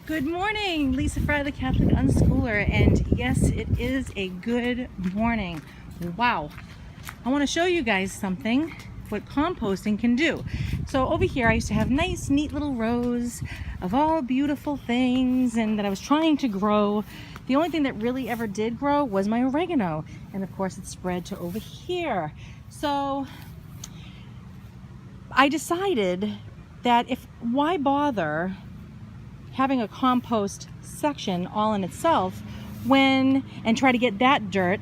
Good morning, Lisa Fry, the Catholic Unschooler, and yes, it is a good morning. Wow. I want to show you guys something, what composting can do. So over here, I used to have nice, neat little rows of all beautiful things and that I was trying to grow. The only thing that really ever did grow was my oregano. And of course, it spread to over here. So I decided that why bother having a compost section all in itself and try to get that dirt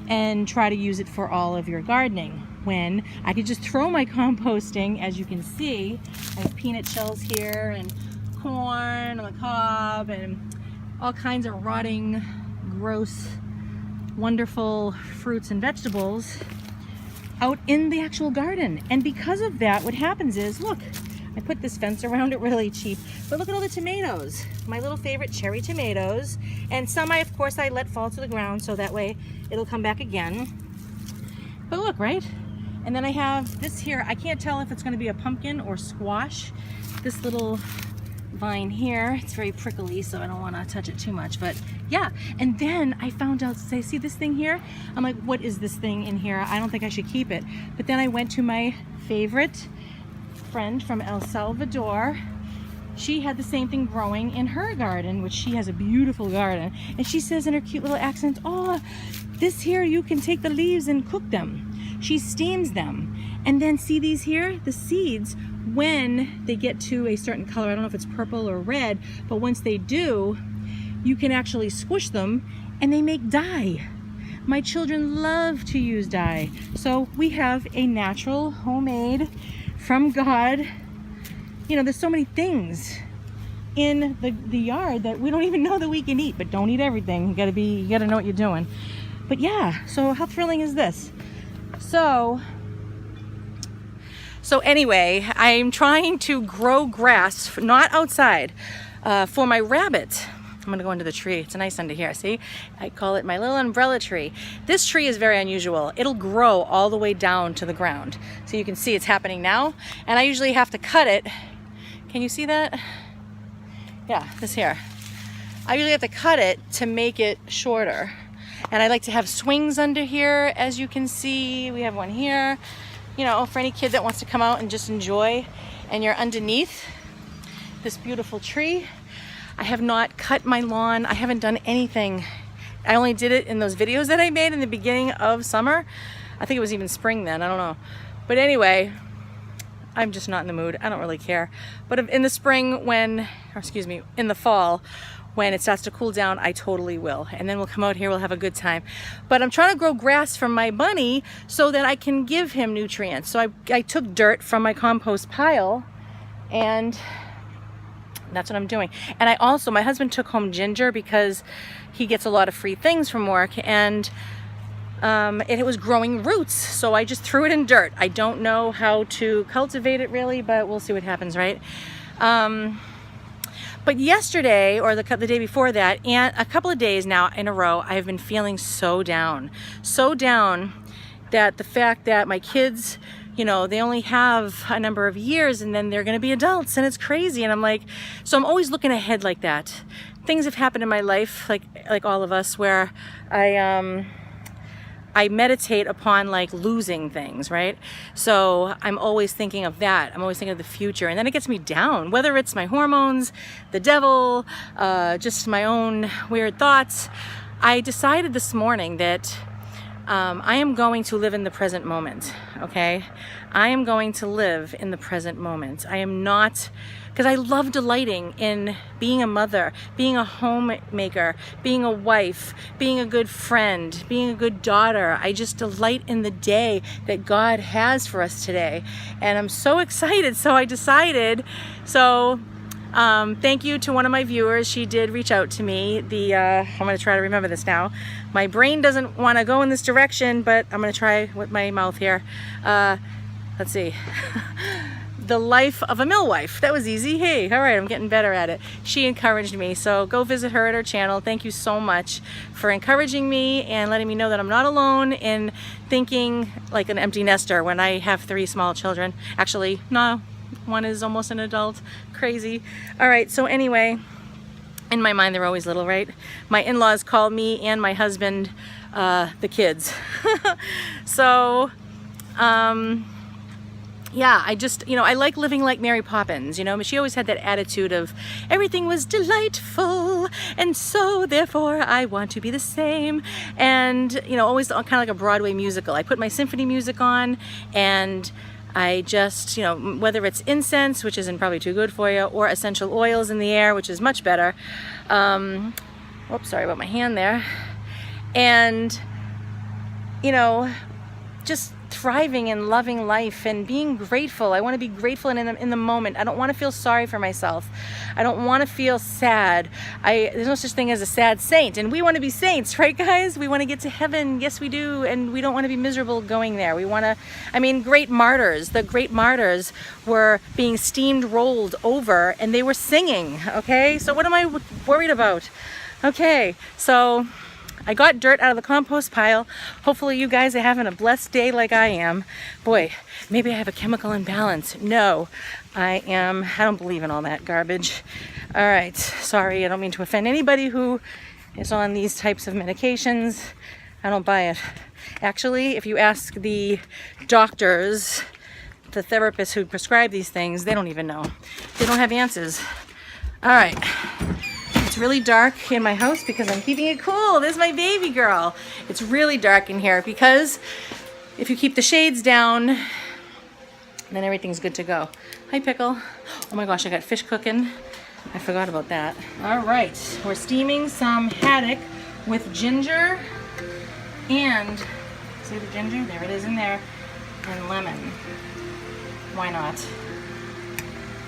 and try to use it for all of your gardening, when I could just throw my composting. As you can see, I have peanut shells here and corn on the cob and all kinds of rotting, gross, wonderful fruits and vegetables out in the actual garden. And because of that, what happens is, look, I put this fence around it really cheap, but look at all the tomatoes, my little favorite cherry tomatoes. And some of course I let fall to the ground so that way it'll come back again. But look, right? And then I have this here, I can't tell if it's gonna be a pumpkin or squash. This little vine here, it's very prickly, so I don't wanna touch it too much, but yeah. And then I found out, see this thing here? I'm like, what is this thing in here? I don't think I should keep it. But then I went to my favorite friend from El Salvador. She had the same thing growing in her garden, which she has a beautiful garden. And she says in her cute little accent, oh, this here, you can take the leaves and cook them. She steams them. And then see these here, the seeds, when they get to a certain color, I don't know if it's purple or red, but once they do, you can actually squish them and they make dye. My children love to use dye. So we have a natural, homemade, from God. You know, there's so many things in the yard that we don't even know that we can eat, but don't eat everything. You gotta know what you're doing. But yeah, so how thrilling is this? So anyway, I'm trying to grow grass, not outside, for my rabbit. I'm gonna go into the tree. It's nice under here, see? I call it my little umbrella tree. This tree is very unusual. It'll grow all the way down to the ground. So you can see it's happening now. And I usually have to cut it. Can you see that? Yeah, this here. I usually have to cut it to make it shorter. And I like to have swings under here, as you can see. We have one here, you know, for any kid that wants to come out and just enjoy. And you're underneath this beautiful tree. I have not cut my lawn. I haven't done anything. I only did it in those videos that I made in the beginning of summer. I think it was even spring then, I don't know. But anyway, I'm just not in the mood. I don't really care. But in the spring in the fall, when it starts to cool down, I totally will. And then we'll come out here, we'll have a good time. But I'm trying to grow grass for my bunny so that I can give him nutrients. So I took dirt from my compost pile and that's what I'm doing. And my husband took home ginger because he gets a lot of free things from work, and it was growing roots. So I just threw it in dirt. I don't know how to cultivate it really, but we'll see what happens, right? But yesterday, or the day before that, and a couple of days now in a row, I've been feeling so down that the fact that my kids, you know, they only have a number of years and then they're going to be adults, and it's crazy. And I'm like, so I'm always looking ahead like that. Things have happened in my life, like all of us, where I meditate upon like losing things, right? So I'm always thinking of that. I'm always thinking of the future, and then it gets me down, whether it's my hormones, the devil, just my own weird thoughts. I decided this morning that I am going to live in the present moment, okay? I am going to live in the present moment. I am not, because I love delighting in being a mother, being a homemaker, being a wife, being a good friend, being a good daughter. I just delight in the day that God has for us today. And I'm so excited, so I decided, thank you to one of my viewers. She did reach out to me. I'm going to try to remember this now. My brain doesn't want to go in this direction, but I'm going to try with my mouth here. Let's see. The Life of a Millwife. That was easy. Hey, all right, I'm getting better at it. She encouraged me, so go visit her at her channel. Thank you so much for encouraging me and letting me know that I'm not alone in thinking like an empty nester when I have 3 small children. Actually, no. One is almost an adult. Crazy. All right, so anyway, In my mind, they're always little, right? My in-laws call me and my husband the kids. So, yeah, I just, I like living like Mary Poppins, She always had that attitude of everything was delightful, and so therefore I want to be the same. And, always kind of like a Broadway musical. I put my symphony music on, and I just, whether it's incense, which isn't probably too good for you, or essential oils in the air, which is much better. Oops, sorry about my hand there. And, just thriving and loving life and being grateful. I want to be grateful in the moment. I don't want to feel sorry for myself. I don't want to feel sad. There's no such thing as a sad saint, and we want to be saints, right, guys? We want to get to heaven. Yes, we do, and we don't want to be miserable going there. We want to, great martyrs. The great martyrs were being steamed rolled over, and they were singing, okay? So what am I worried about? Okay, so I got dirt out of the compost pile. Hopefully you guys are having a blessed day like I am. Boy, maybe I have a chemical imbalance. No, I don't believe in all that garbage. All right, sorry, I don't mean to offend anybody who is on these types of medications. I don't buy it. Actually, if you ask the doctors, the therapists who prescribe these things, they don't even know. They don't have answers. All right. It's really dark in my house because I'm keeping it cool. There's my baby girl. It's really dark in here because if you keep the shades down, then everything's good to go. Hi, Pickle. Oh my gosh, I got fish cooking. I forgot about that. All right, we're steaming some haddock with ginger and, see the ginger? There it is in there. And lemon. Why not?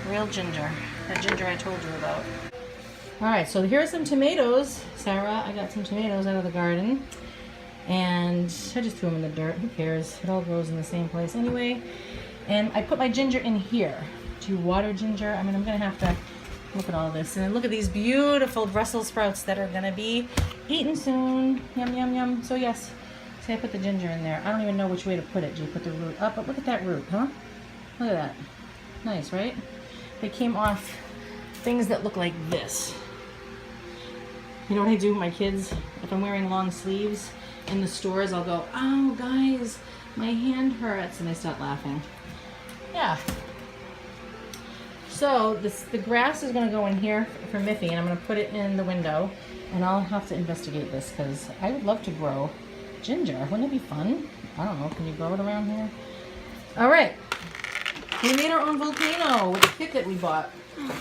Real ginger. That ginger I told you about. All right, so here are some tomatoes. Sarah, I got some tomatoes out of the garden. And I just threw them in the dirt. Who cares? It all grows in the same place anyway. And I put my ginger in here. Do you water ginger? I'm going to have to look at all this. And then look at these beautiful Brussels sprouts that are going to be eaten soon. Yum, yum, yum. So yes, see, I put the ginger in there. I don't even know which way to put it. Do you put the root up? But look at that root, huh? Look at that. Nice, right? They came off things that look like this. You know what I do with my kids? If I'm wearing long sleeves in the stores, I'll go, oh, guys, my hand hurts. And they start laughing. Yeah. So the grass is going to go in here for Miffy, and I'm going to put it in the window. And I'll have to investigate this because I would love to grow ginger. Wouldn't it be fun? I don't know. Can you grow it around here? All right. We made our own volcano with the kit that we bought.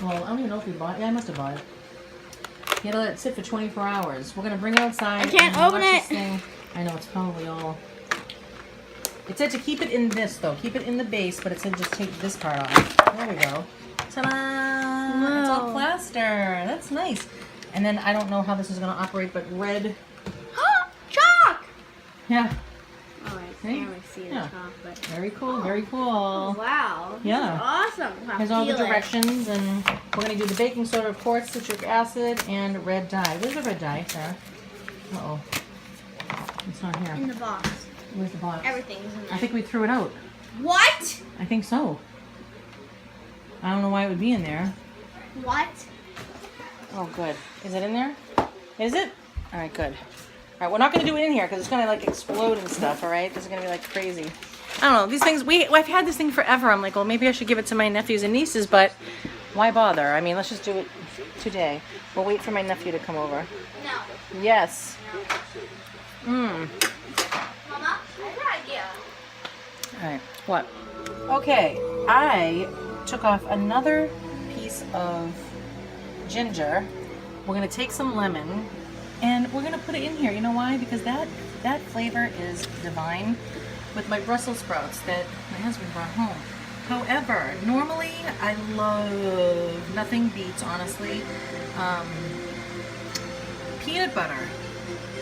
Well, I don't even know if we bought it. Yeah, I must have bought it. You gotta let it sit for 24 hours. We're gonna bring it outside. I can't open it. Thing. I know, it's probably all... It said to keep it in this, though. Keep it in the base, but it said just take this part off. There we go. Ta-da! Whoa. It's all plaster. That's nice. And then I don't know how this is gonna operate, but red... Chalk! Yeah. Oh, I can't really see the chalk, but... Very cool, very cool. Oh, wow. Yeah. Awesome. Here's all the directions, and we're going to do the baking soda, of course, citric acid, and red dye. Where's the red dye, Sarah? Uh-oh. It's not here. In the box. Where's the box? Everything's in there. I think we threw it out. What? I think so. I don't know why it would be in there. What? Oh, good. Is it in there? Is it? All right, good. All right, we're not going to do it in here because it's going to like explode and stuff, all right? This is going to be like crazy. I don't know. These things, I've had this thing forever. I'm like, well, maybe I should give it to my nephews and nieces, but why bother? I mean, let's just do it today. We'll wait for my nephew to come over. No. Yes. Mama, I have an idea. All right. What? Okay. I took off another piece of ginger. We're going to take some lemon. And we're going to put it in here. You know why? Because that flavor is divine with my Brussels sprouts that my husband brought home. However, normally I love, nothing beats, honestly, peanut butter.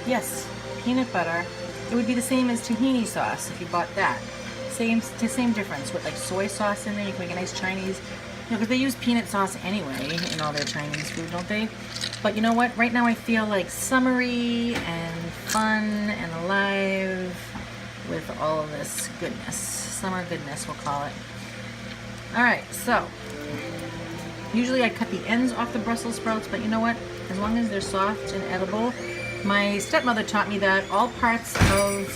Yes, peanut butter. It would be the same as tahini sauce if you bought that. Same difference with like soy sauce in there. You can make a nice Chinese, because they use peanut sauce anyway in all their Chinese food, don't they? But you know what? Right now I feel like summery and fun and alive with all of this goodness. Summer goodness, we'll call it. All right, so Usually I cut the ends off the Brussels sprouts, but you know what? As long as they're soft and edible. My stepmother taught me that all parts of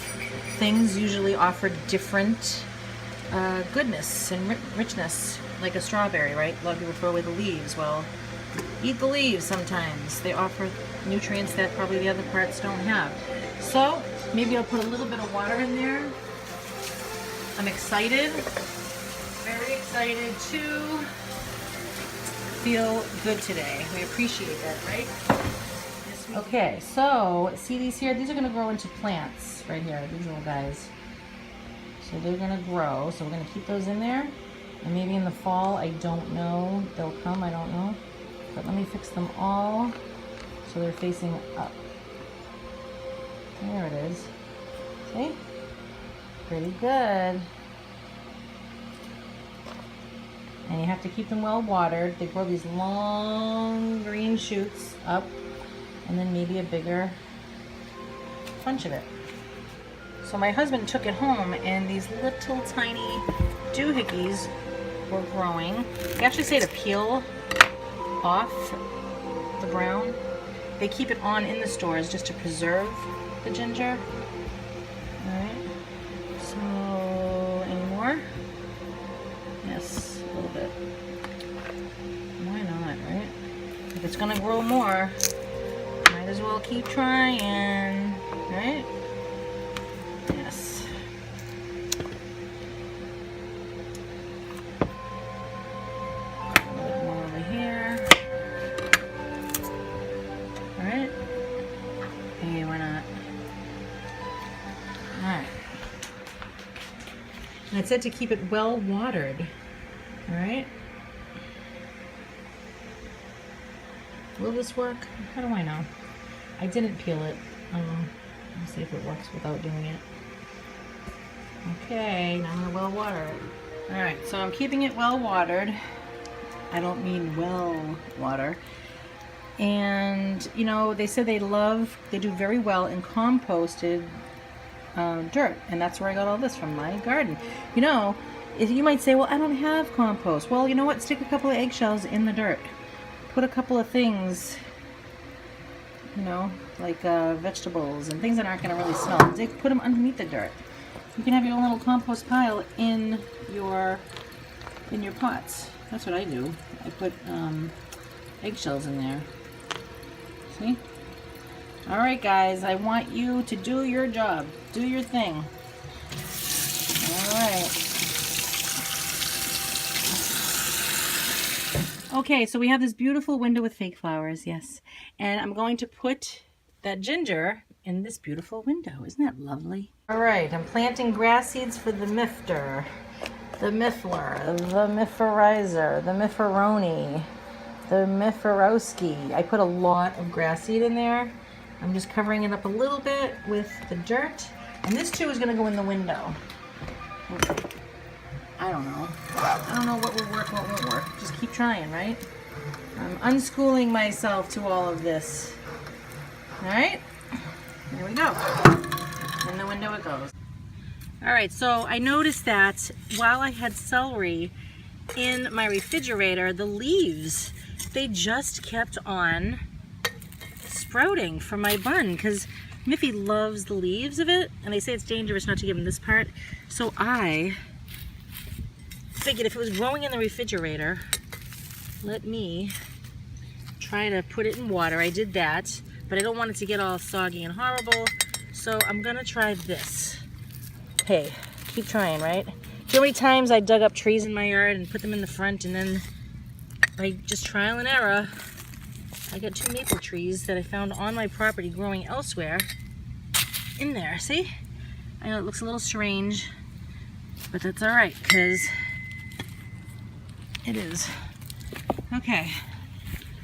things usually offer different goodness and richness, like a strawberry, right? A lot of people throw away the leaves. Well, eat the leaves sometimes. They offer nutrients that probably the other parts don't have. So maybe I'll put a little bit of water in there. I'm excited, very excited to feel good today. We appreciate that, right? Yes, we okay, so see these here? These are going to grow into plants right here, these little guys. So they're going to grow, so we're going to keep those in there. And maybe in the fall, I don't know, they'll come, I don't know. But let me fix them all so they're facing up. There it is. See? Pretty good. And you have to keep them well watered. They grow these long green shoots up, and then maybe a bigger bunch of it. So my husband took it home, and these little tiny doohickeys were growing. They actually say to peel off the brown. They keep it on in the stores just to preserve the ginger. Alright, so any more? Yes, a little bit. Why not, right? If it's gonna grow more, might as well keep trying, right? Yes. A little bit more over here. Alright. Hey, why not? Alright. And it said to keep it well watered. Alright. Will this work? How do I know? I didn't peel it. Let's see if it works without doing it. Okay, now I'm gonna well water it. Alright, so I'm keeping it well watered. I don't mean well water. And, you know, they said they do very well in composted dirt, and that's where I got all this from, my garden. You know, if you might say, well, I don't have compost. Well, you know what? Stick a couple of eggshells in the dirt. Put a couple of things, you know, like vegetables and things that aren't going to really smell. Put them underneath the dirt. You can have your own little compost pile in your pots. That's what I do. I put eggshells in there. See? All right, guys, I want you to do your job. Do your thing. All right. Okay, so we have this beautiful window with fake flowers, yes. And I'm going to put that ginger in this beautiful window. Isn't that lovely? All right, I'm planting grass seeds for the mifter, the miffler, the miferizer, the mifferoni, the mifferowski. I put a lot of grass seed in there. I'm just covering it up a little bit with the dirt. And this too is gonna go in the window. I don't know. I don't know what will work, what won't work. Just keep trying, right? I'm unschooling myself to all of this. All right, there we go. In the window it goes. All right, so I noticed that while I had celery in my refrigerator, the leaves, they just kept on sprouting from my bun, because Miffy loves the leaves of it, and they say it's dangerous not to give him this part. So I figured if it was growing in the refrigerator, let me try to put it in water. I did that, but I don't want it to get all soggy and horrible, so I'm gonna try this. Hey, keep trying, right? Do you know how many times I dug up trees in my yard and put them in the front, and then by just trial and error, I got 2 maple trees that I found on my property growing elsewhere in there. See? I know it looks a little strange, but that's all right, because it is. Okay,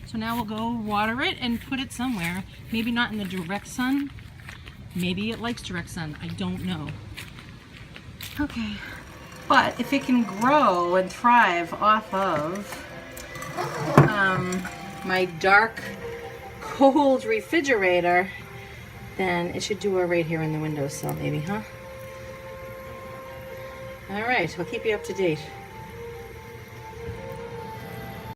so now we'll go water it and put it somewhere. Maybe not in the direct sun. Maybe it likes direct sun. I don't know. Okay, but if it can grow and thrive off of my dark, cold refrigerator, then it should do well right here in the windowsill, maybe, huh? All right, I'll keep you up to date.